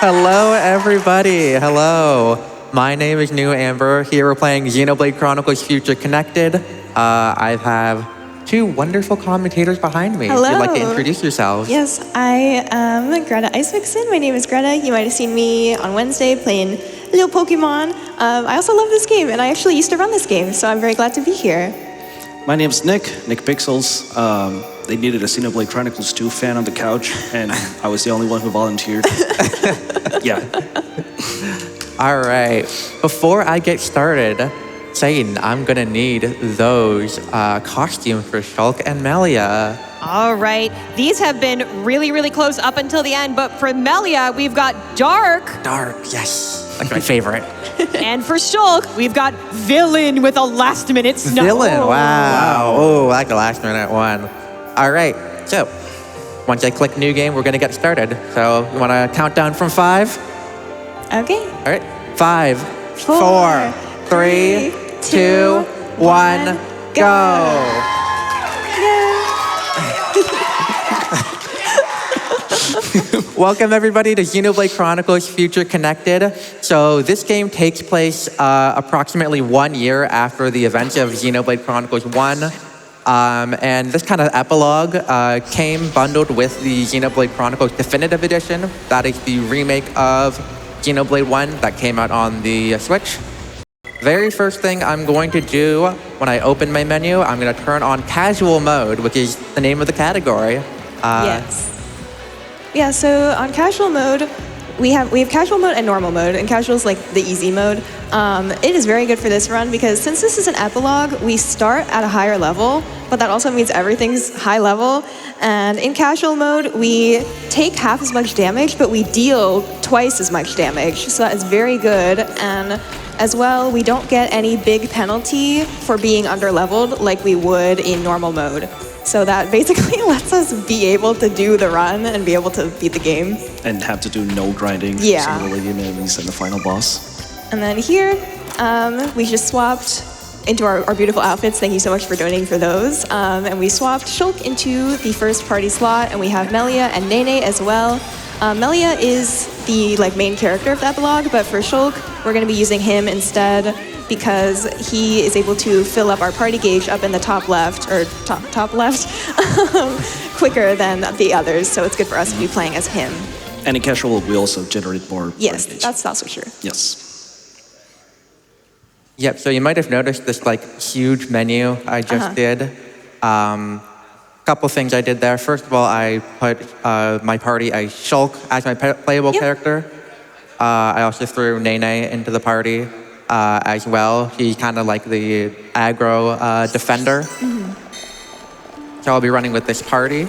Hello, everybody. Hello. My name is NewAmber. Here we're playing Xenoblade Chronicles Future Connected. I have two wonderful commentators behind me. Hello. If you'd like to introduce yourselves. Yes, I am GretaIceVixen. My name is Greta. You might have seen me on Wednesday playing little Pokemon. I also love this game, and I actually used to run this game, so I'm very glad to be here. My name's NickPixels. They needed a Xenoblade Chronicles 2 fan on the couch, and I was the only one who volunteered. Yeah. All right. Before I get started, Satan, I'm going to need those costumes for Shulk and Melia. All right. These have been really, really close up until the end, but for Melia, we've got Dark. Dark, yes. Like my favorite. And for Shulk, we've got Villain with a last-minute snub. Villain, wow. Oh, I like the last minute one. All right, so once I click new game, we're going to get started. So you want to count down from 5? Okay. All right, 5, 4, 3, 2, 1, go. Welcome everybody to Xenoblade Chronicles Future Connected. So this game takes place approximately 1 year after the events of Xenoblade Chronicles 1. And this kind of epilogue came bundled with the Xenoblade Chronicles Definitive Edition. That is the remake of Xenoblade 1 that came out on the Switch. Very first thing I'm going to do when I open my menu, I'm going to turn on casual mode, which is the name of the category. Yes. Yeah, so on casual mode, we have casual mode and normal mode, and casual is like the easy mode. It is very good for this run because since this is an epilogue, we start at a higher level, but that also means everything's high level. And in casual mode, we take half as much damage, but we deal twice as much damage. So that is very good. And as well, we don't get any big penalty for being underleveled like we would in normal mode. So that basically lets us be able to do the run and be able to beat the game. And have to do no grinding. Yeah. Some of the enemies and the final boss. And then here, we just swapped into our beautiful outfits. Thank you so much for donating for those. And we swapped Shulk into the first party slot, and we have Melia and Nene as well. Melia is the main character of the epilogue, but for Shulk, we're going to be using him instead because he is able to fill up our party gauge up in the top left, or top left, quicker than the others. So it's good for us to be playing as him. And in casual, we also generate more. Yes, party gauge. that's also true. Yes. Yep, so you might have noticed this huge menu I just did. Couple things I did there. First of all, I put my party as Shulk as my playable character. I also threw Nene into the party as well. She's kind of like the aggro defender. So I'll be running with this party.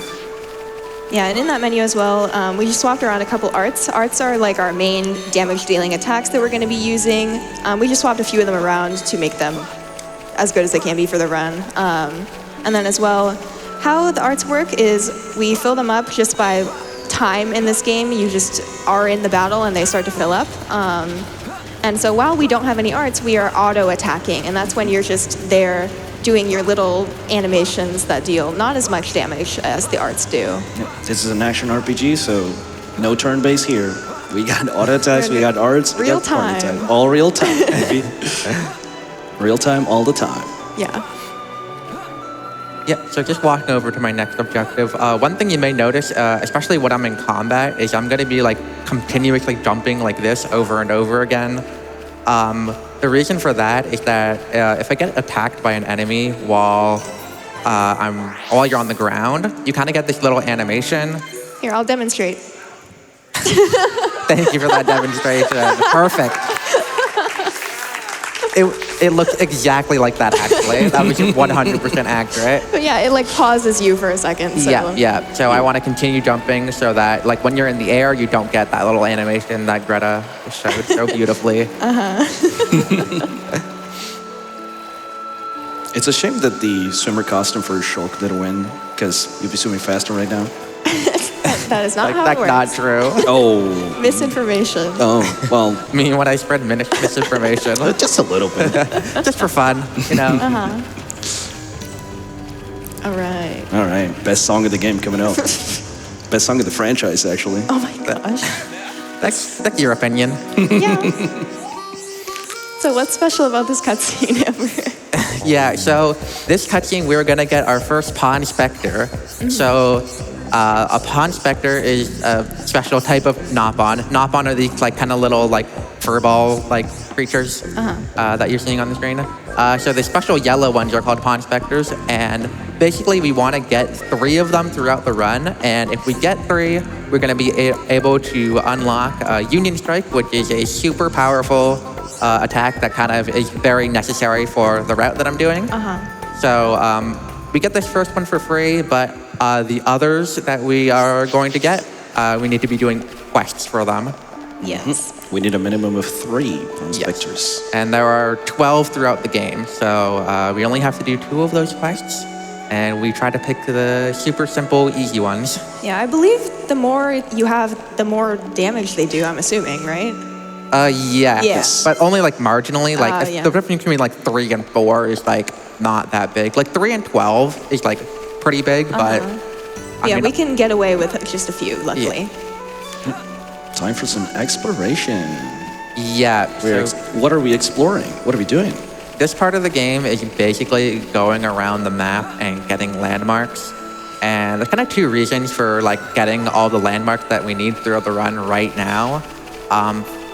Yeah, and in that menu as well, we just swapped around a couple arts. Arts are our main damage-dealing attacks that we're going to be using. We just swapped a few of them around to make them as good as they can be for the run. And then as well, how the arts work is we fill them up just by time in this game. You just are in the battle and they start to fill up. And so while we don't have any arts, we are auto-attacking, and that's when you're just there doing your little animations that deal not as much damage as the arts do. Yep. This is an action RPG, so no turn-based here. We got auto attacks, we got arts, we got party time. All real time, baby. Real time all the time. Yeah. Yeah, so just walking over to my next objective. One thing you may notice, especially when I'm in combat, is I'm going to be continuously jumping like this over and over again. The reason for that is that if I get attacked by an enemy while you're on the ground, you kind of get this little animation. Here, I'll demonstrate. Thank you for that demonstration. Perfect. It looked exactly like that, actually. That was 100% accurate. But yeah, it pauses you for a second. So. Yeah. So I want to continue jumping so that when you're in the air, you don't get that little animation that Greta showed so beautifully. It's a shame that the swimmer costume for Shulk didn't win, because you'd be swimming faster right now. That is not how it That's works. not true. Oh. Misinformation. Oh, well. I mean, when I spread misinformation. Just a little bit. Just for fun, you know. All right. All right. Best song of the game coming out. Best song of the franchise, actually. Oh my gosh. That's your opinion. Yeah. So what's special about this cutscene, Amber? Yeah, so this cutscene, we're gonna get our first Pawn Spectre. So a Pawn Spectre is a special type of Nopon. Nopon are these like kind of little like furball like creatures that you're seeing on the screen. So the special yellow ones are called Pawn Spectres, and basically we want to get 3 of them throughout the run. And if we get 3, we're gonna be able to unlock Union Strike, which is a super powerful attack that kind of is very necessary for the route that I'm doing. So we get this first one for free, but the others that we are going to get, we need to be doing quests for them. Yes. We need a minimum of 3 Pawn Spectres. And there are 12 throughout the game, so we only have to do 2 of those quests. And we try to pick the super simple, easy ones. Yeah, I believe the more you have, the more damage they do, I'm assuming, right? Yeah. Yes. But only like marginally. Like yeah. the difference between like 3 and 4 is like not that big. Like 3 and 12 is like pretty big, but I Yeah, mean, we can get away with just a few, luckily. Time for some exploration. yeah. What are we exploring? What are we doing? This part of the game is basically going around the map and getting landmarks. And there's kind of 2 reasons for like getting all the landmarks that we need throughout the run right now.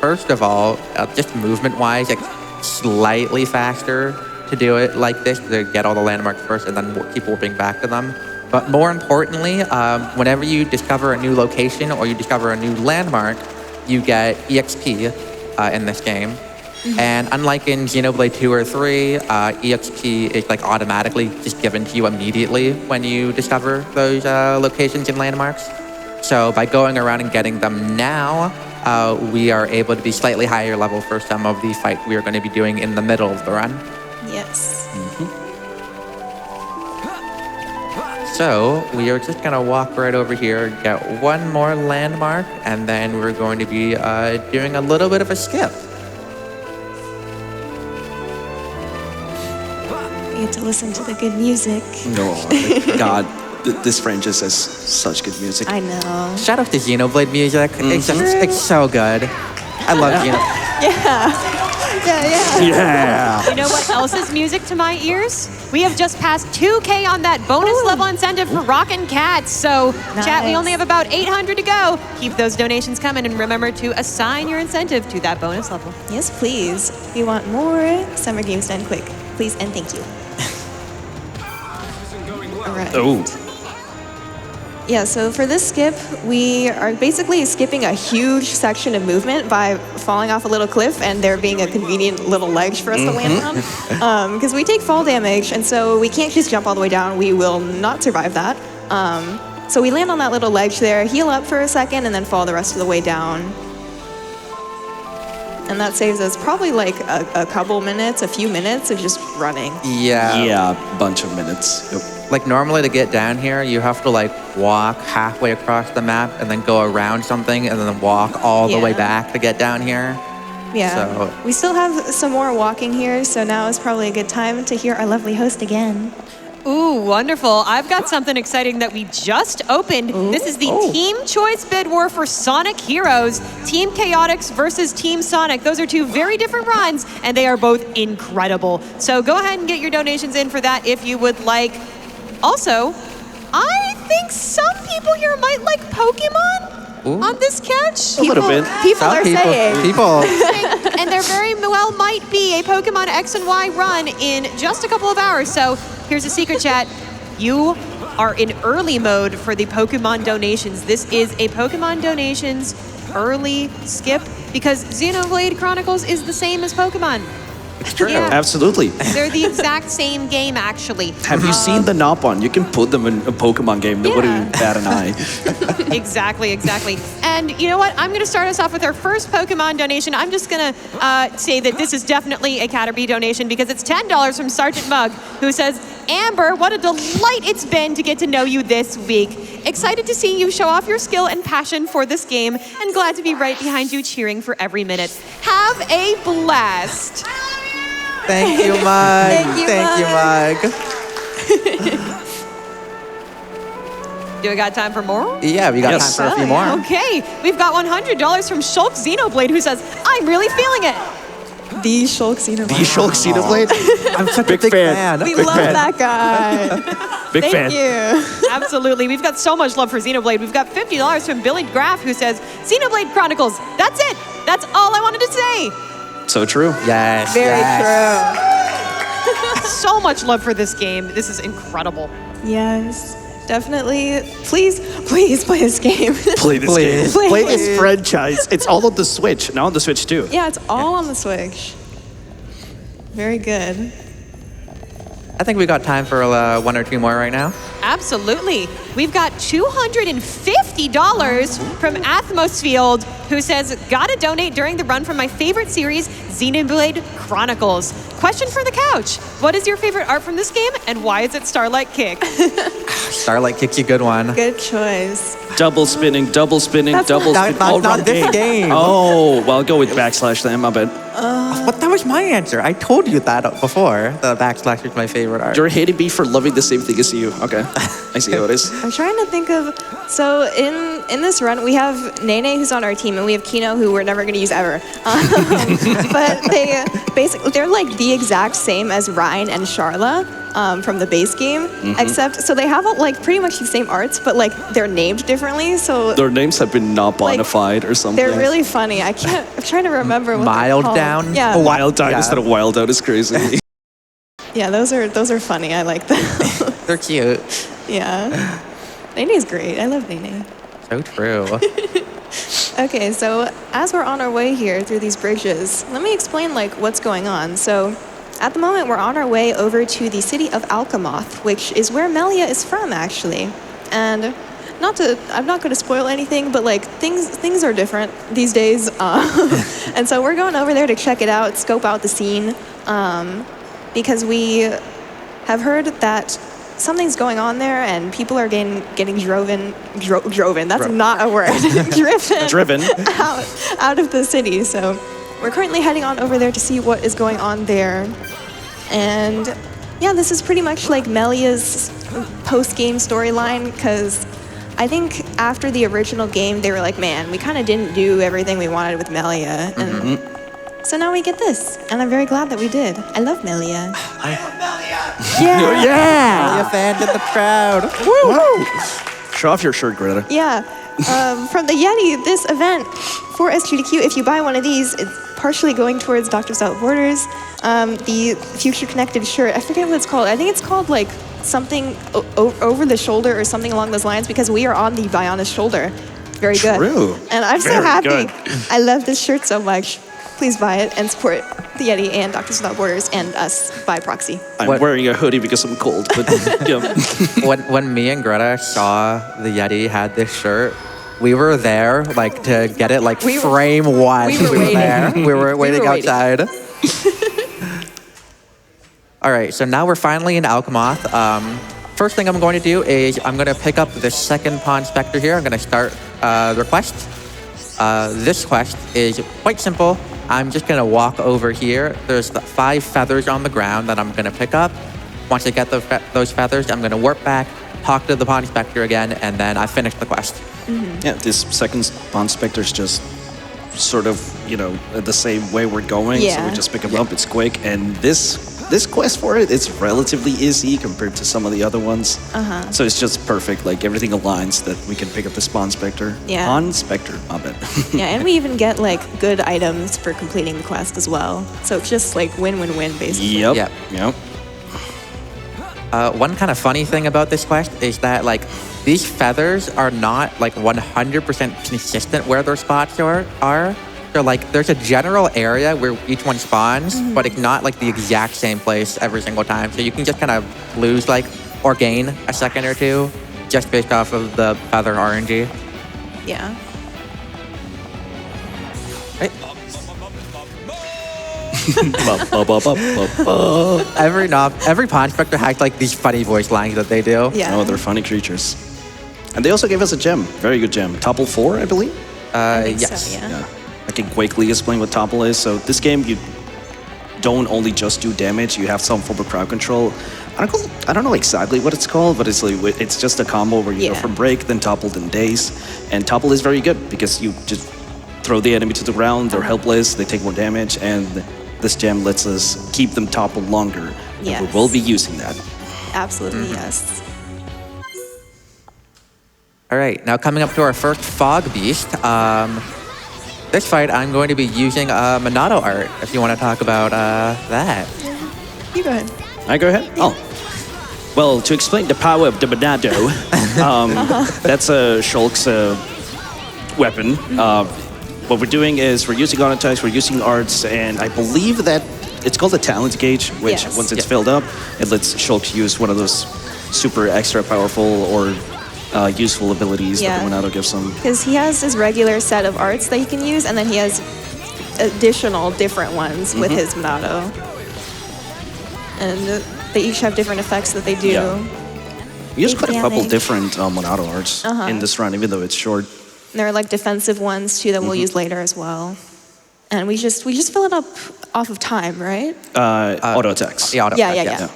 First of all, just movement-wise, it's slightly faster to do it like this, to get all the landmarks first and then keep warping back to them. But more importantly, whenever you discover a new location or you discover a new landmark, you get EXP in this game. And unlike in Xenoblade 2 or 3, EXP is like automatically just given to you immediately when you discover those locations and landmarks. So by going around and getting them now, we are able to be slightly higher level for some of the fight we are going to be doing in the middle of the run. Yes. So we are just going to walk right over here, get 1 more landmark, and then we're going to be doing a little bit of a skip. We get to listen to the good music. No, God, this franchise has such good music. I know. Shout out to Xenoblade music. It's so good. I love Xenoblade. Yeah. You know what else is music to my ears? We have just passed 2K on that bonus level incentive for Rockin' Cats. So, chat, we Nice. only have about 800 to go. Keep those donations coming and remember to assign your incentive to that bonus level. Yes, please. We want more Summer Games done quick. Please and thank you. All right. Oh. Yeah, so for this skip, we are basically skipping a huge section of movement by falling off a little cliff and there being a convenient little ledge for us to land on. Because we take fall damage, and so we can't just jump all the way down. We will not survive that. So we land on that little ledge there, heal up for a second, and then fall the rest of the way down. And that saves us probably like a couple minutes, a few minutes of just running. Yeah. Bunch of minutes. Yep. Like normally to get down here, you have to like walk halfway across the map and then go around something and then walk all the way Yeah. back to get down here. Yeah. So- We still have some more walking here, so now is probably a good time to hear our lovely host again. Ooh, wonderful. I've got something exciting that we just opened. This is the Team Choice Bid War for Sonic Heroes. Team Chaotix versus Team Sonic. Those are 2 very different runs, and they are both incredible. So go ahead and get your donations in for that if you would like. Also, I think some people here might like Pokemon on this catch. A little bit. People are saying. People. And there very well might be a Pokemon X and Y run in just a couple of hours. So here's a secret, chat. You are in early mode for the Pokemon donations. This is a Pokemon donations early skip because Xenoblade Chronicles is the same as Pokemon. It's true. Yeah. Absolutely. They're the exact same game, actually. Have you seen the Nopon? You can put them in a Pokemon game. Nobody Yeah. would bat an eye. Exactly. And you know what? I'm going to start us off with our first Pokemon donation. I'm just going to say that this is definitely a Caterpie donation because it's $10 from Sergeant Mug, who says, Amber, what a delight it's been to get to know you this week. Excited to see you show off your skill and passion for this game, and glad to be right behind you cheering for every minute. Have a blast. Thank you, Mug. Thank you, Mug. Do we got time for more? Yeah, we got Yes. time for a few more. Okay, we've got $100 from Shulk Xenoblade, who says, I'm really feeling it. The Shulk Xenoblade. The Shulk Xenoblade? I'm such Big a big fan. fan. We Big love fan. that guy. Big fan. Thank you. Absolutely. We've got so much love for Xenoblade. We've got $50 from Billy Graff, who says, Xenoblade Chronicles, that's it. That's all I wanted to say. So true. Yes. Very yes. So much love for this game. This is incredible. true. Yes. Definitely. Please play this game. Play this Please. game. Play this franchise. It's all on the Switch. Now on the Switch too. Yeah, it's all on the Switch. Very good. I think we got time for one or two more right now. Absolutely. We've got $250 from Athmosfield, who says, gotta donate during the run from my favorite series, Xenoblade Chronicles. Question for the couch. What is your favorite art from this game, and why is it Starlight Kick? Starlight Kick's a good one. Good choice. Double spinning, double spinning, That's double not- spinning. not- all not wrong this game. Oh, well, I'll go with backslash then, my bad. But that was my answer. I told you that before. The backslash is my favorite art. You're hating me for loving the same thing as you. Okay. I see how it is. I'm trying to think of. So in this run, we have Nene who's on our team, and we have Kino who we're never going to use ever. But they're like the exact same as Ryan and Charla from the base game, except so they have like pretty much the same arts, but like they're named differently. So Their names have been not bonified or something. they're really funny. I'm trying to remember what they're Mild called. down? Yeah, Wild out Yeah. instead of wild out is crazy. yeah. Those are funny. I like them. They're cute. Yeah. Nene's great. I love Nene. So true. Okay, so as we're on our way here through these bridges, let me explain like what's going on. So at the moment, we're on our way over to the city of Alchemoth, which is where Melia is from, actually. And I'm not going to spoil anything, but like things are different these days. And so we're going over there to check it out, scope out the scene, because we have heard that something's going on there, and people are getting driven. That's not a word. Driven. out of the city. So we're currently heading on over there to see what is going on there. And yeah, this is pretty much like Melia's post-game storyline, because I think after the original game, they were like, man, we kind of didn't do everything we wanted with Melia. And so now we get this, and I'm very glad that we did. I love Melia. Yeah. Yeah. A fan in the crowd. Woo. Show off your shirt, Greta. Yeah. From the Yeti, this event for SGDQ, if you buy one of these, it's partially going towards Doctors Without Borders. The Future Connected shirt, I forget what it's called. I think it's called like something over the shoulder or something along those lines, because we are on the Bionis shoulder. Very good. True. And I'm so Very happy. good. I love this shirt so much. Please buy it and support the Yeti and Doctors Without Borders and us by proxy. I'm What- wearing a hoodie because I'm cold, but yeah. When me and Greta saw the Yeti had this shirt, we were there like to get it like We were- frame one. we were waiting. there. We were waiting waiting. outside. All right, so now we're finally in Alchemoth. First thing I'm going to do is I'm going to pick up the second pawn specter here. I'm going to start the quest. This quest is quite simple. I'm just going to walk over here. There's 5 feathers on the ground that I'm going to pick up. Once I get those feathers, I'm going to warp back, talk to the pawn specter again, and then I finish the quest. Yeah, this second Pawn Specter's just sort of, the same way we're going. So Yeah. we just pick them up, it's quick. And this quest for it's relatively easy compared to some of the other ones. So it's just perfect. Like everything aligns that we can pick up this Pawn Specter. Yeah. Pawn Specter, I bet. Yeah, and we even get like good items for completing the quest as well. So it's just like win-win-win basically. Yep. Yep. One kind of funny thing about this quest is that like these feathers are not like 100% consistent where their spots are. So like there's a general area where each one spawns, but it's not like the exact same place every single time. So you can just kind of lose like or gain a second or two just based off of the feather RNG. Yeah. Right? Every pawn specter has like these funny voice lines that they do. Yeah. Oh, they're funny creatures. And they also gave us a gem. Very good gem. Topple 4, I believe. I think Yes. so, yeah. Yeah. I can quickly explain what Topple is. So this game, you don't only just do damage, you have some form of crowd control. I don't know exactly what it's called, but it's just a combo where you go from break, then topple, then daze. And topple is very good because you just throw the enemy to the ground, they're helpless, they take more damage, and this gem lets us keep them toppled longer. Yes. And we will be using that. Absolutely, yes. All right, now coming up to our first Fog Beast. This fight, I'm going to be using Monado art, if you want to talk about that. You go ahead. I go ahead? Oh. Well, to explain the power of the Monado, that's Shulk's weapon. What we're doing is we're using auto attacks, we're using arts, and I believe that it's called a talent gauge, which once it's filled up, it lets Shulk use one of those super extra powerful or useful abilities that the Monado gives him. Because he has his regular set of arts that he can use, and then he has additional different ones with his Monado. And they each have different effects that they do. Yeah. We use quite a couple different Monado arts in this run, even though it's short. And there are like defensive ones too that we'll use later as well. And we just fill it up off of time, right? Auto attacks. Yeah,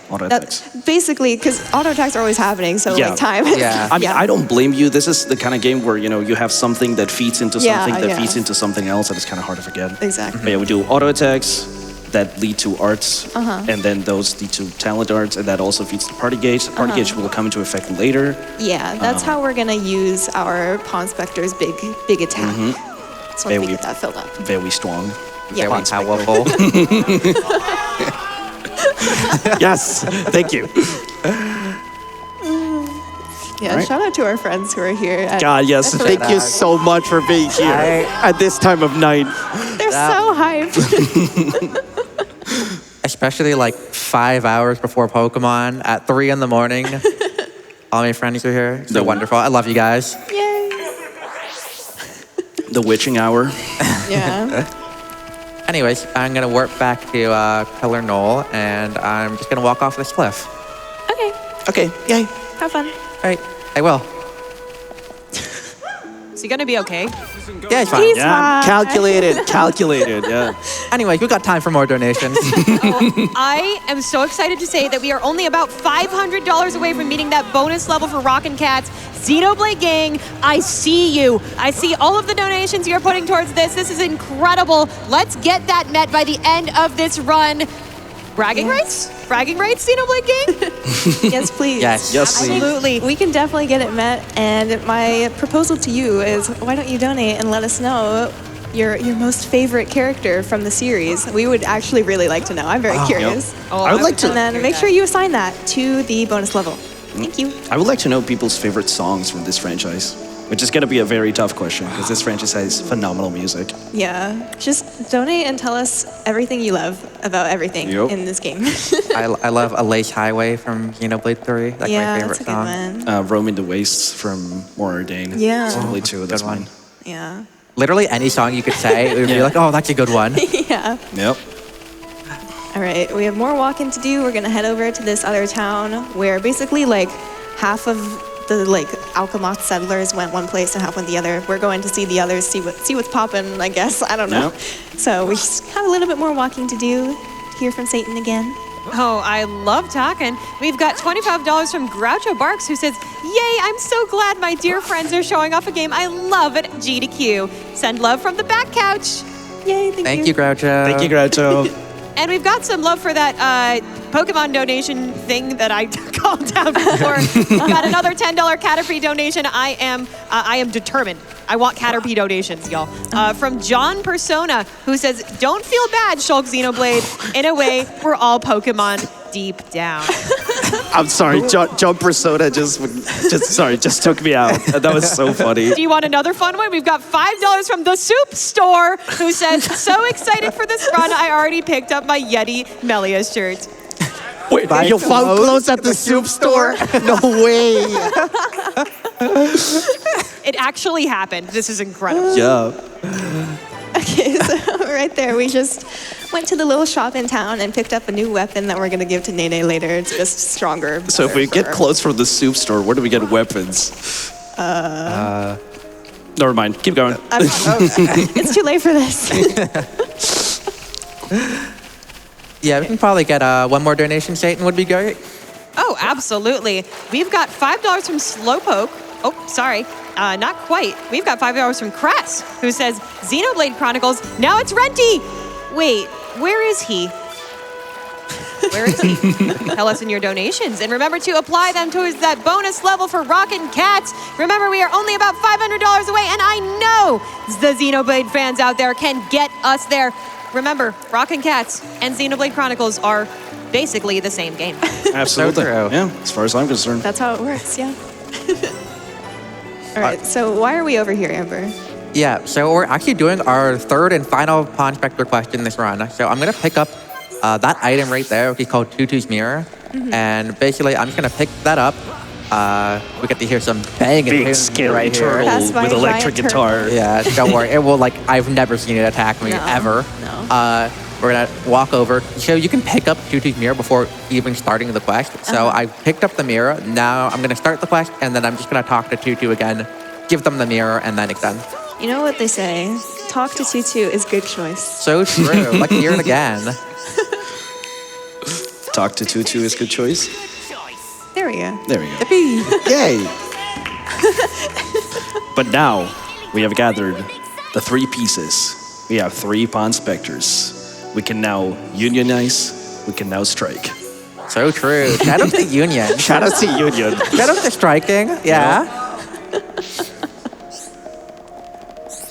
auto attacks. Basically, because auto attacks are always happening, so like time. Yeah. I mean, I don't blame you. This is the kind of game where, you have something that feeds into something that feeds into something else, and it's kind of hard to forget. Exactly. But yeah, we do auto attacks that lead to arts, and then those lead to talent arts, and that also feeds the party gauge. The party gauge will come into effect later. Yeah, that's how we're gonna use our Pawn Spectre's big attack. So once we get that filled up. Very strong. Yeah, Very powerful. Yes, thank you. Yeah, shout out to our friends who are here. God, yes, thank you so much for being here at this time of night. They're so hyped. Especially like 5 hours before Pokemon at 3 in the morning. All my friends are here. They're wonderful. I love you guys. Yay. The witching hour. Yeah. Anyways, I'm going to warp back to Pillar Knoll, and I'm just going to walk off this cliff. Okay. Okay, yay. Have fun. All right, I will. Is he gonna be okay? Yeah, it's fine. He's fine. Calculated, yeah. Anyways, we've got time for more donations. I am so excited to say that we are only about $500 away from meeting that bonus level for Rockin' Cats. Xenoblade Gang, I see you. I see all of the donations you're putting towards this. This is incredible. Let's get that met by the end of this run. Bragging rights? Bragging rights, Xenoblade Gang? Yes, please. Yes. Yes, please. Absolutely. We can definitely get it met. And my proposal to you is, why don't you donate and let us know your most favorite character from the series? We would actually really like to know. I'm very curious. Oh, I would like to. And then make sure you assign that to the bonus level. Thank you. I would like to know people's favorite songs from this franchise, which is going to be a very tough question because this franchise has phenomenal music. Yeah. Just donate and tell us everything you love about everything in this game. I love A Lace Highway from Xenoblade 3. That's my favorite that's a good song. one. Roaming the Wastes from More Ordained. Yeah. Xenoblade 2, that's one. mine. Yeah. Literally any song you could say, it would be like, oh, that's a good one. Yeah. Yep. All right, we have more walking to do. We're gonna head over to this other town where basically like half of the like Alchemoth settlers went one place and half went the other. We're going to see the others, see what's popping, I guess. I don't know. Yep. So we just have a little bit more walking to do to hear from Satan again. Oh, I love talking. We've got $25 from Groucho Barks, who says, "Yay, I'm so glad my dear friends are showing off a game I love at G to Q. Send love from the back couch." Yay, Thank you, Groucho. Thank you, Groucho. And we've got some love for that Pokemon donation thing that I called out before. We've got another $10 Caterpie donation. I am determined. I want Caterpie donations, y'all. From John Persona, who says, "Don't feel bad, Shulk Xenoblade. In a way, we're all Pokemon deep down." I'm sorry, John Persona just took me out. That was so funny. Do you want another fun one? We've got $5 from the Soup Store, who says, "So excited for this run, I already picked up my Yeti Melia shirt." Wait, you found clothes at the soup store? No way. It actually happened. This is incredible. Yeah. Okay, so right there, we just went to the little shop in town and picked up a new weapon that we're gonna give to Nene later. It's just stronger. So if we get clothes from the soup store, where do we get weapons? Never mind. Keep going. It's too late for this. Yeah, we can probably get one more donation, Satan would be great. absolutely. We've got $5 from Slowpoke. Oh, sorry. Not quite. We've got $5 from Cress, who says, Xenoblade Chronicles, now it's Renty. Wait, where is he? Where is he? Tell us in your donations. And remember to apply them towards that bonus level for Rockin' Cats. Remember, we are only about $500 away, and I know the Xenoblade fans out there can get us there. Remember, Rockin' Cats and Xenoblade Chronicles are basically the same game. Absolutely. So true. Yeah, as far as I'm concerned. That's how it works, yeah. All right, so why are we over here, Amber? Yeah, so we're actually doing our third and final Pawn Spectre quest in this run. So I'm going to pick up that item right there, which is called Tutu's Mirror. And basically, I'm just going to pick that up. We get to hear some banging Big, tunes scary right turtle here. Passed by with a electric giant guitar. Yeah, don't worry. It will, I've never seen it attack me, No, ever. no. We're going to walk over. So you can pick up Tutu's Mirror before even starting the quest. So I picked up the mirror. Now I'm going to start the quest, and then I'm just going to talk to Tutu again, give them the mirror, and then it's done. You know what they say? Talk to Tutu is good choice. So true. Like hear it again. Talk to Tutu is good choice. There we go. There we go. Yay! But now we have gathered the 3 pieces. We have 3 Pawn Spectres. We can now unionize. We can now strike. So true. Shout out to Union. Shout out to Union. Shout out to striking. Yeah.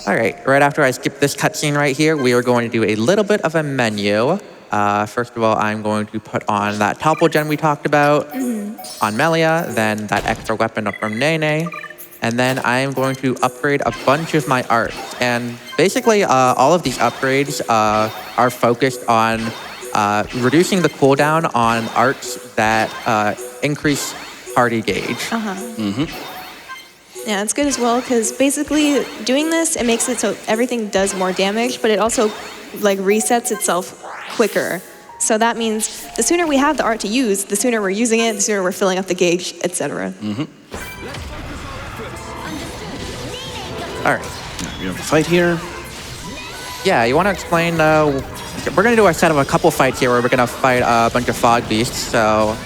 All right after I skip this cutscene right here, we are going to do a little bit of a menu. First of all, I'm going to put on that topple gem we talked about on Melia, then that extra weapon up from Nene, and then I'm going to upgrade a bunch of my art. And basically, all of these upgrades are focused on reducing the cooldown on arts that increase party gauge. Yeah, it's good as well because basically doing this, it makes it so everything does more damage, but it also resets itself quicker. So that means the sooner we have the art to use, the sooner we're using it, the sooner we're filling up the gauge, etc. All right. We have a fight here. Yeah, you want to explain? We're going to do a set of a couple fights here where we're going to fight a bunch of fog beasts. So,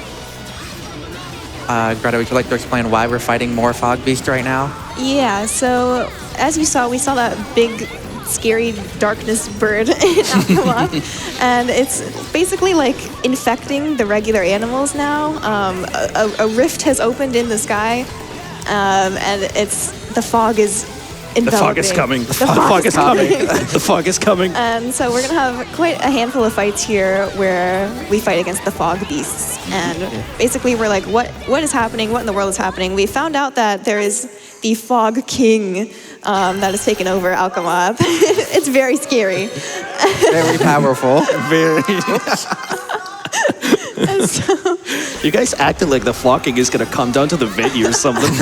Greta, would you like to explain why we're fighting more fog beasts right now? Yeah, so as you saw, we saw that big, scary darkness bird in Alcala, and it's basically infecting the regular animals now. A rift has opened in the sky, and the fog is enveloping. The fog is coming. The fog is coming. The fog is coming. And so we're going to have quite a handful of fights here where we fight against the fog beasts. And basically we're like, what is happening? What in the world is happening? We found out that there is the Fog King that has taken over Alchemab. It's very scary. Very powerful. Very. And so, You guys acted like the flocking is gonna come down to the venue or something.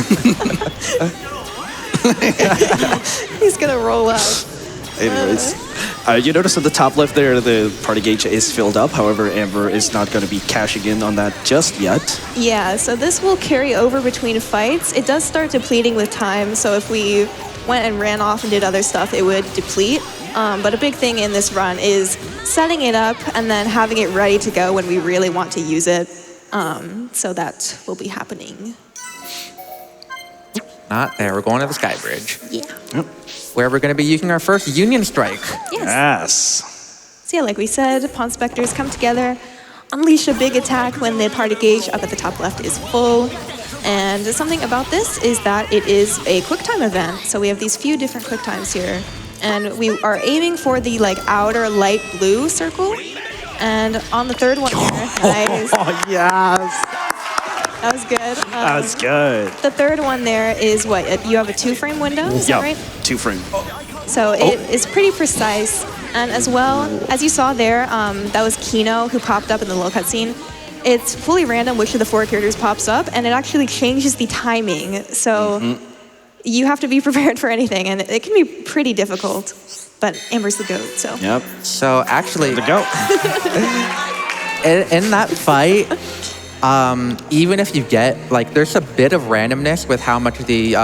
he's going to roll out. Anyways, you notice at the top left there, the party gauge is filled up. However, Amber is not going to be cashing in on that just yet. Yeah, so this will carry over between fights. It does start depleting with time, so if we went and ran off and did other stuff, it would deplete. But a big thing in this run is setting it up and then having it ready to go when we really want to use it. So that will be happening. Not there. We're going to the Sky Bridge, Yeah. where we're going to be using our first Union Strike. Yes. Yes. So yeah, like we said, Pawn Spectres come together, unleash a big attack when the party gauge up at the top left is full. And something about this is that it is a QuickTime event. So we have these few different QuickTimes here. And we are aiming for the outer light blue circle. And on the third one here, nice. Oh, yes. That was good. That's good. The third one there is what? You have a 2-frame window, is that right? 2-frame. So it is pretty precise. And as well, as you saw there, that was Kino who popped up in the little cutscene. It's fully random which of the 4 characters pops up, and it actually changes the timing. So you have to be prepared for anything, and it can be pretty difficult. But Amber's the GOAT, so. Yep. So actually, To go. in that fight, even if you get, like, there's a bit of randomness with how much the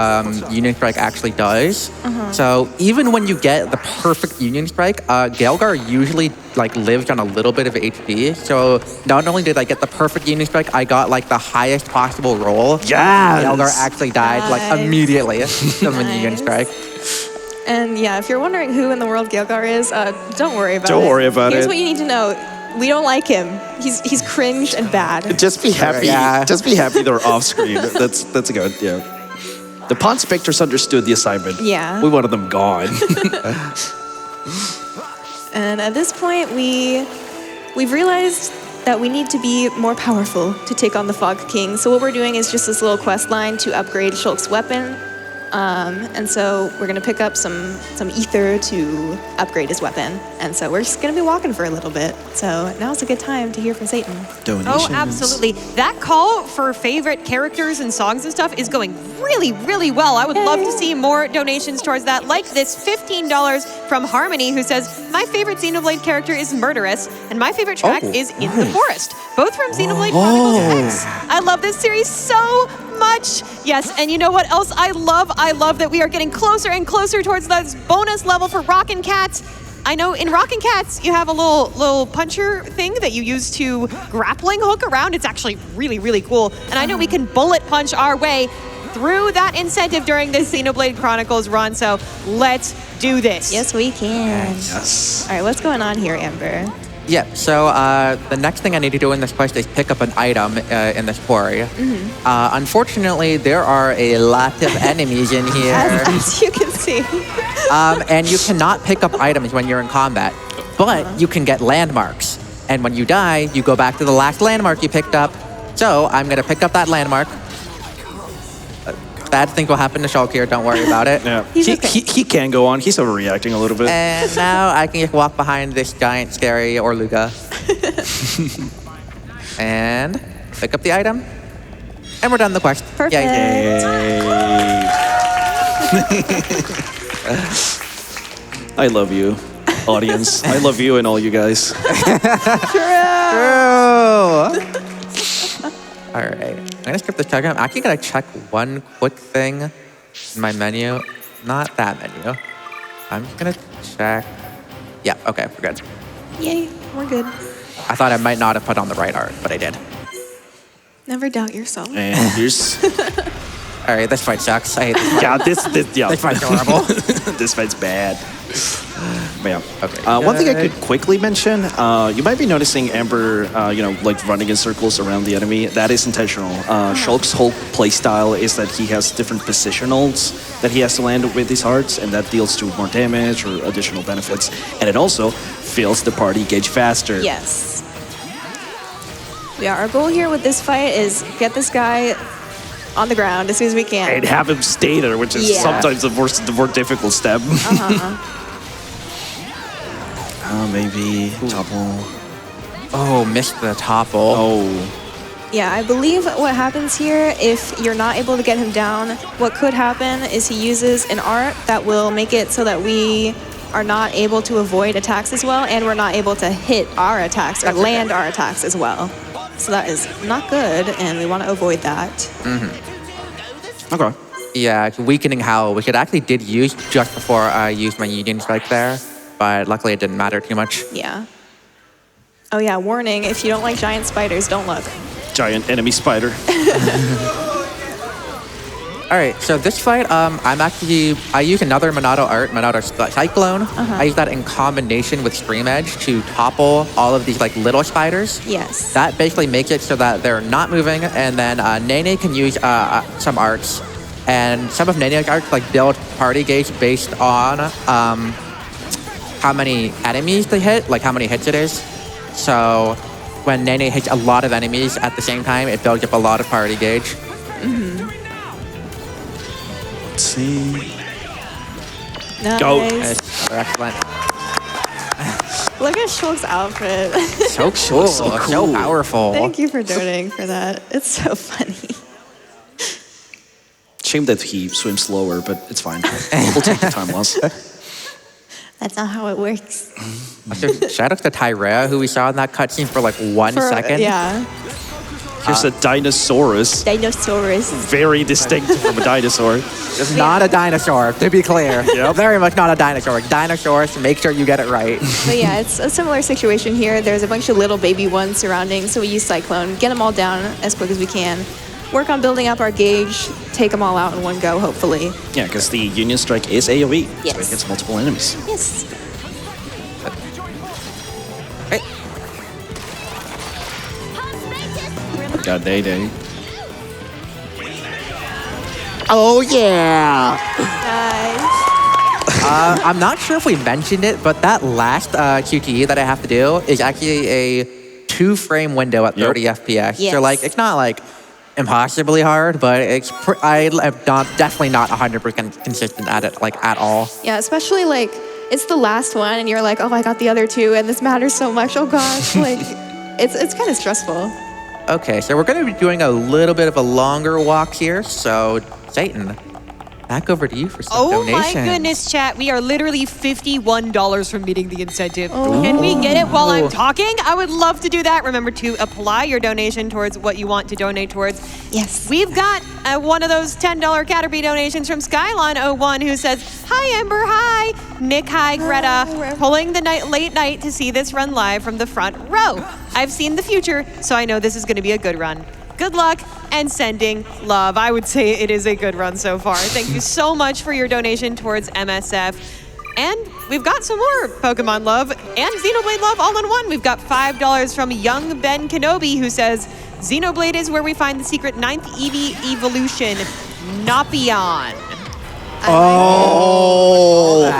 Union Strike actually does. So even when you get the perfect Union Strike, Galgar usually, like, lives on a little bit of HP. So not only did I get the perfect Union Strike, I got, like, the highest possible roll. Yes! Galgar actually died, like, Nice. immediately from a Union Strike. And yeah, if you're wondering who in the world Galgar is, don't worry about it. Don't worry about Here's it. what you need to know. We don't like him. He's cringe and bad. Just be happy. Yeah. Just be happy they're off screen. That's good. Yeah. The Pawn Spectres understood the assignment. Yeah. We wanted them gone. And at this point, we've realized that we need to be more powerful to take on the Fog King. So what we're doing is just this little quest line to upgrade Shulk's weapon. And so we're gonna pick up some ether to upgrade his weapon. And so we're just gonna be walking for a little bit. So now's a good time to hear from Satan. Oh, absolutely. That call for favorite characters and songs and stuff is going really, really well. I would love to see more donations towards that, like this $15 from Harmony, who says, my favorite Xenoblade character is Murderous, and my favorite track is In the Forest, both from Xenoblade Chronicles X. I love this series so much. Yes, and you know what else I love? I love that we are getting closer and closer towards that bonus level for Rockin' Cats. I know in Rockin' Cats, you have a little puncher thing that you use to grappling hook around. It's actually really, really cool. And I know we can bullet punch our way through that incentive during this Xenoblade Chronicles run, so let's do this. Yes, we can. Yes. All right, what's going on here, Amber? Yeah, so the next thing I need to do in this quest is pick up an item in this quarry. Unfortunately, there are a lot of enemies in here. As you can see. And you cannot pick up items when you're in combat, but you can get landmarks. And when you die, you go back to the last landmark you picked up. So I'm going to pick up that landmark. Bad things will happen to Shulk here, don't worry about it. Yeah. He's He, okay. he can go on. He's overreacting a little bit. And now I can just walk behind this giant, scary Orluga. And pick up the item. And we're done the quest. Perfect. Yay. I love you, audience. I love you and all you guys. All right, I'm gonna skip this check. I'm actually gonna check one quick thing in my menu. Not that menu. I'm just gonna check. Yeah, okay, we're good. Yay, we're good. I thought I might not have put on the right art, but I did. Never doubt yourself. And here's All right, this fight sucks. I hate this fight. yeah, this This fight's horrible. This fight's bad. But yeah. Okay, One thing I good. could quickly mention, you might be noticing Amber, like running in circles around the enemy. That is intentional. Shulk's whole play style is that he has different positionals that he has to land with his hearts, and that deals to more damage or additional benefits. And it also fills the party gauge faster. Yes. Yeah, our goal here with this fight is get this guy on the ground as soon as we can. And have him stay there, which is Yeah. sometimes the more difficult step. Maybe topple. Oh, missed the topple. Oh. Yeah, I believe what happens here, if you're not able to get him down, what could happen is he uses an art that will make it so that we are not able to avoid attacks as well, and we're not able to hit our attacks or land our attacks as well. So that is not good, and we want to avoid that. Okay. Yeah, it's weakening howl, which it actually did use just before I used my Union Strike there, but luckily it didn't matter too much. Yeah. Oh yeah, warning, if you don't like giant spiders, don't look. Giant enemy spider. All right, so this fight, I use another Monado art, Monado Cyclone. I use that in combination with Stream Edge to topple all of these like little spiders. Yes. That basically makes it so that they're not moving, and then Nene can use some arts, and some of Nene's arts like build party gauge based on how many enemies they hit, like how many hits it is. So when Nene hits a lot of enemies at the same time, it builds up a lot of party gauge. Let's see. Nice. Go. Excellent. Look at Shulk's outfit. So cool. So powerful. Thank you for donating for that. It's so funny. Shame that he swims slower, but it's fine. We'll take the time loss. That's not how it works. So, shout out to Tyrea, who we saw in that cutscene for like 1 second. Yeah. Here's a Dinosaurus. Dinosaurus. Very distinct from a dinosaur. It's not a dinosaur, to be clear. Yep. Very much not a dinosaur. Dinosaurs, make sure you get it right. But yeah, it's a similar situation here. There's a bunch of little baby ones surrounding, so we use Cyclone, get them all down as quick as we can. Work on building up our gauge, take them all out in one go, hopefully. Yeah, because the Union Strike is AoE, Yes. so it hits multiple enemies. Yes. God day. Oh, yeah. Nice. I'm not sure if we mentioned it, but that last QTE that I have to do is actually a 2-frame window at 30 FPS. Yes. So, like, it's not, like, impossibly hard, but I am definitely not 100% consistent at it, like, at all. Yeah, especially like it's the last one, and you're like, oh, I got the other two, and this matters so much. Oh gosh, like it's kind of stressful. Okay, so we're going to be doing a little bit of a longer walk here. So, Satan, back over to you for some donations. My goodness, chat. We are literally $51 from meeting the incentive. Can we get it while I'm talking? I would love to do that. Remember to apply your donation towards what you want to donate towards. Yes. We've got one of those $10 Caterpie donations from Skylon01 who says, hi, Ember, hi. Nick, hi, Greta. Pulling the late night to see this run live from the front row. I've seen the future, so I know this is going to be a good run. Good luck and sending love. I would say it is a good run so far. Thank you so much for your donation towards MSF. And we've got some more Pokemon love and Xenoblade love all in one. We've got $5 from Young Ben Kenobi who says, Xenoblade is where we find the secret 9th Eevee evolution, Napion. Oh,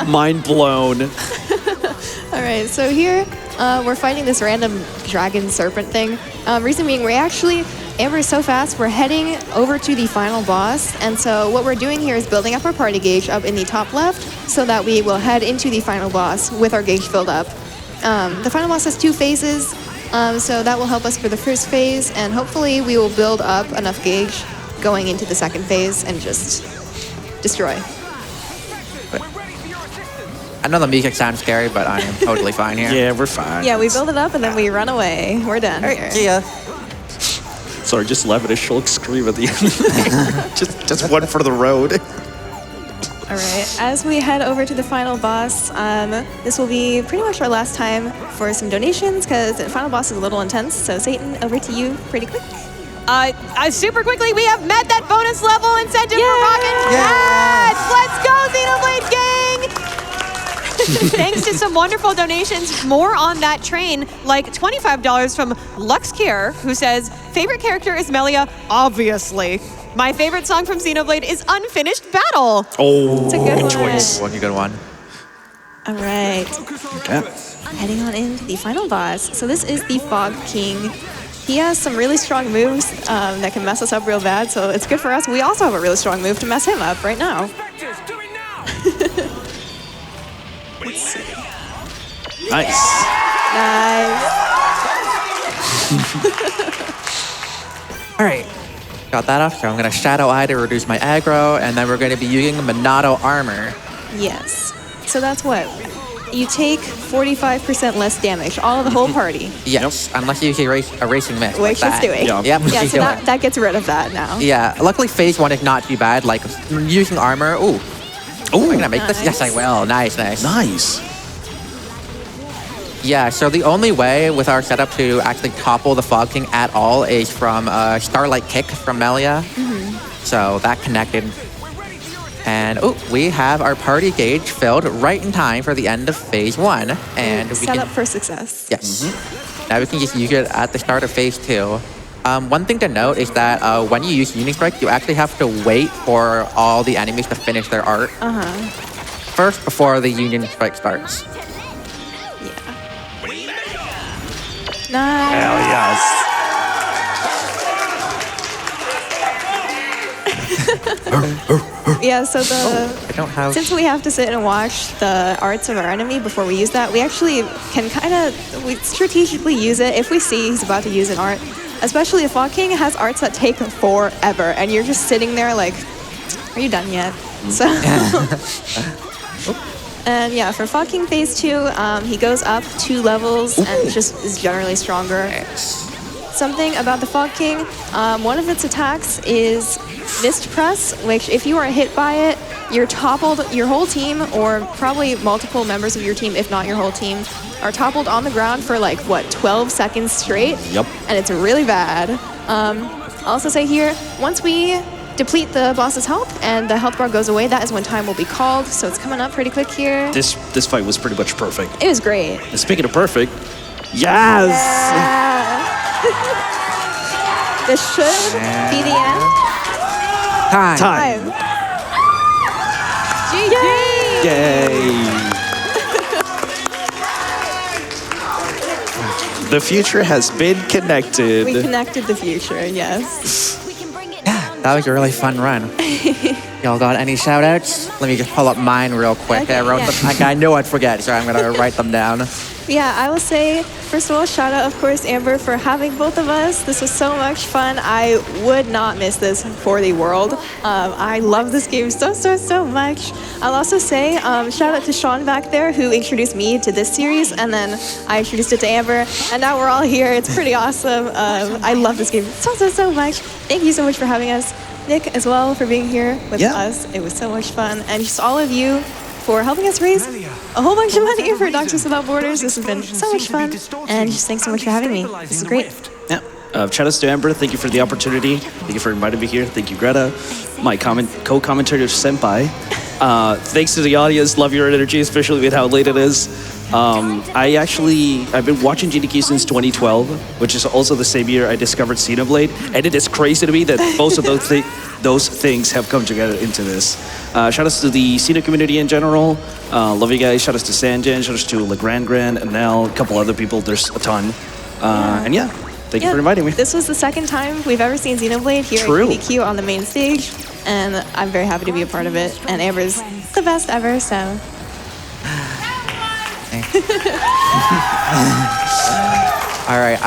mind blown. All right, so here we're fighting this random dragon serpent thing. Reason being, Amber is so fast, we're heading over to the final boss. And so what we're doing here is building up our party gauge up in the top left so that we will head into the final boss with our gauge filled up. The final boss has 2 phases, so that will help us for the first phase. And hopefully we will build up enough gauge going into the second phase and just destroy. I know the music sounds scary, but I am totally fine here. Yeah, we're fine. Yeah, we build it up and then we run away. We're done All here. right, see ya. Sorry, just laughing at Shulk scream at the end. just one for the road. All right, as we head over to the final boss, this will be pretty much our last time for some donations because the final boss is a little intense. So Satan, over to you pretty quick. Super quickly, we have met that bonus level incentive for Rocket Let's go, Xenoblade gang! Thanks to some wonderful donations, more on that train, like $25 from Luxcare, who says, favorite character is Melia, obviously. My favorite song from Xenoblade is Unfinished Battle. Oh, It's a good one. choice. One good one. All right, Okay. heading on into the final boss. So this is the Fog King. He has some really strong moves that can mess us up real bad, so it's good for us. We also have a really strong move to mess him up right now. Let's see. Nice. Nice. All right, got that off. So I'm gonna Shadow Eye to reduce my aggro, and then we're gonna be using Monado Armor. Yes. So that's what? You take 45% less damage, all of the whole party, Yes, unless you use a racing mist. which like it's that. doing. Yeah. Yep. Yeah, she's so doing it. that gets rid of that now. Yeah, luckily phase 1 is not too bad. Like using armor. Ooh. Oh, am I gonna make this? Yes, I will. Nice. Nice. Yeah, so the only way with our setup to actually topple the Fog King at all is from Starlight Kick from Melia. So that connected. And we have our party gauge filled right in time for the end of phase 1. And we Set can, up for success. yes. Now we can just use it at the start of phase 2. One thing to note is that when you use Union Strike, you actually have to wait for all the enemies to finish their art first before the Union Strike starts. Nice. Hell yes. Yeah, so I don't have... since we have to sit and watch the arts of our enemy before we use that, we actually can we strategically use it if we see he's about to use an art. Especially if Fog King has arts that take forever, and you're just sitting there like, are you done yet? So, and yeah, for Fog King phase 2, he goes up 2 levels and just is generally stronger. something about the Fog King. One of its attacks is Mist Press, which if you are hit by it, you're toppled, your whole team, or probably multiple members of your team, if not your whole team, are toppled on the ground for like, 12 seconds straight? Yep. And it's really bad. I'll also say here, once we deplete the boss's health and the health bar goes away, that is when time will be called, so it's coming up pretty quick here. This fight was pretty much perfect. It was great. And speaking of perfect, yes! This should be the end. Time. GG! Yay! The future has been connected. We connected the future, yes. That was a really fun run. Y'all got any shout outs? Let me just pull up mine real quick. Okay, I wrote them. I knew I'd forget, so I'm going to write them down. Yeah, I will say, first of all, shout out, of course, Amber, for having both of us. This was so much fun. I would not miss this for the world. I love this game so much. I'll also say, shout out to Sean back there, who introduced me to this series, and then I introduced it to Amber, and now we're all here. It's pretty awesome. I love this game so much. Thank you so much for having us. Nick, as well, for being here with us. It was so much fun. And just all of you for helping us raise a whole bunch of money for Doctors Without Borders. This has been so much fun. And just thanks so much for having me. This is great. Yeah. Shout outs to Amber. Thank you for the opportunity. Thank you for inviting me here. Thank you, Greta, my co-commentator senpai. Thanks to the audience. Love your energy, especially with how late it is. I've been watching GDQ since 2012, which is also the same year I discovered Xenoblade, and it is crazy to me that both of those things have come together into this. Shout outs to the Xeno community in general. Love you guys. Shout outs to Sanjan. Shout outs to Legrand, Anel, a couple other people. There's a ton. And yeah, thank you for inviting me. This was the second time we've ever seen Xenoblade here at GDQ on the main stage, and I'm very happy to be a part of it. And Amber's the best ever, so. All right,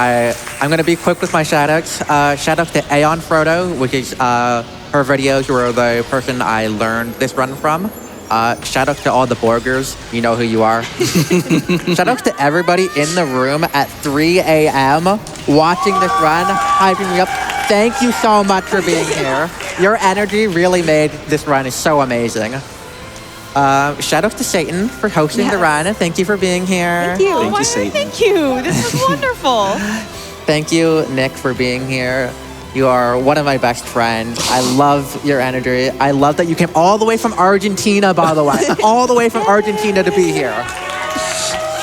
I'm going to be quick with my shout-outs. Shout out to Aeon Frodo, which is her videos were the person I learned this run from. Shout out to all the Borgers. You know who you are. Shout out to everybody in the room at 3 a.m. watching this run, hyping me up. Thank you so much for being here. Your energy really made this run so amazing. Shout out to Satan for hosting the run. Thank you for being here. Thank you. Thank you, Satan. Thank you. This was wonderful. Thank you, Nick, for being here. You are one of my best friends. I love your energy. I love that you came all the way from Argentina, by the way. All the way from Argentina to be here.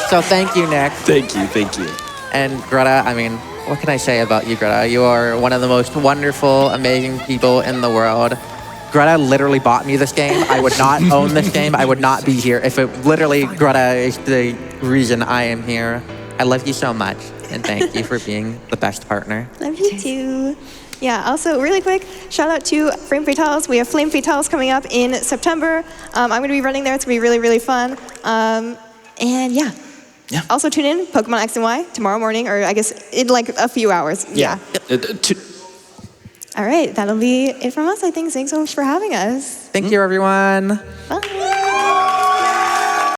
So thank you, Nick. Thank you. And Greta, I mean, what can I say about you, Greta? You are one of the most wonderful, amazing people in the world. Greta literally bought me this game. I would not own this game. I would not be here if it literally, Greta is the reason I am here. I love you so much. And thank you for being the best partner. Love you too. Yeah, also really quick, shout out to Flame Fatales. We have Flame Fatales coming up in September. I'm going to be running there. It's going to be really, really fun. And yeah. Also tune in, Pokemon X and Y, tomorrow morning, or I guess in like a few hours. Yeah. All right, that'll be it from us, I think. Thanks so much for having us. Thank you, everyone. Bye.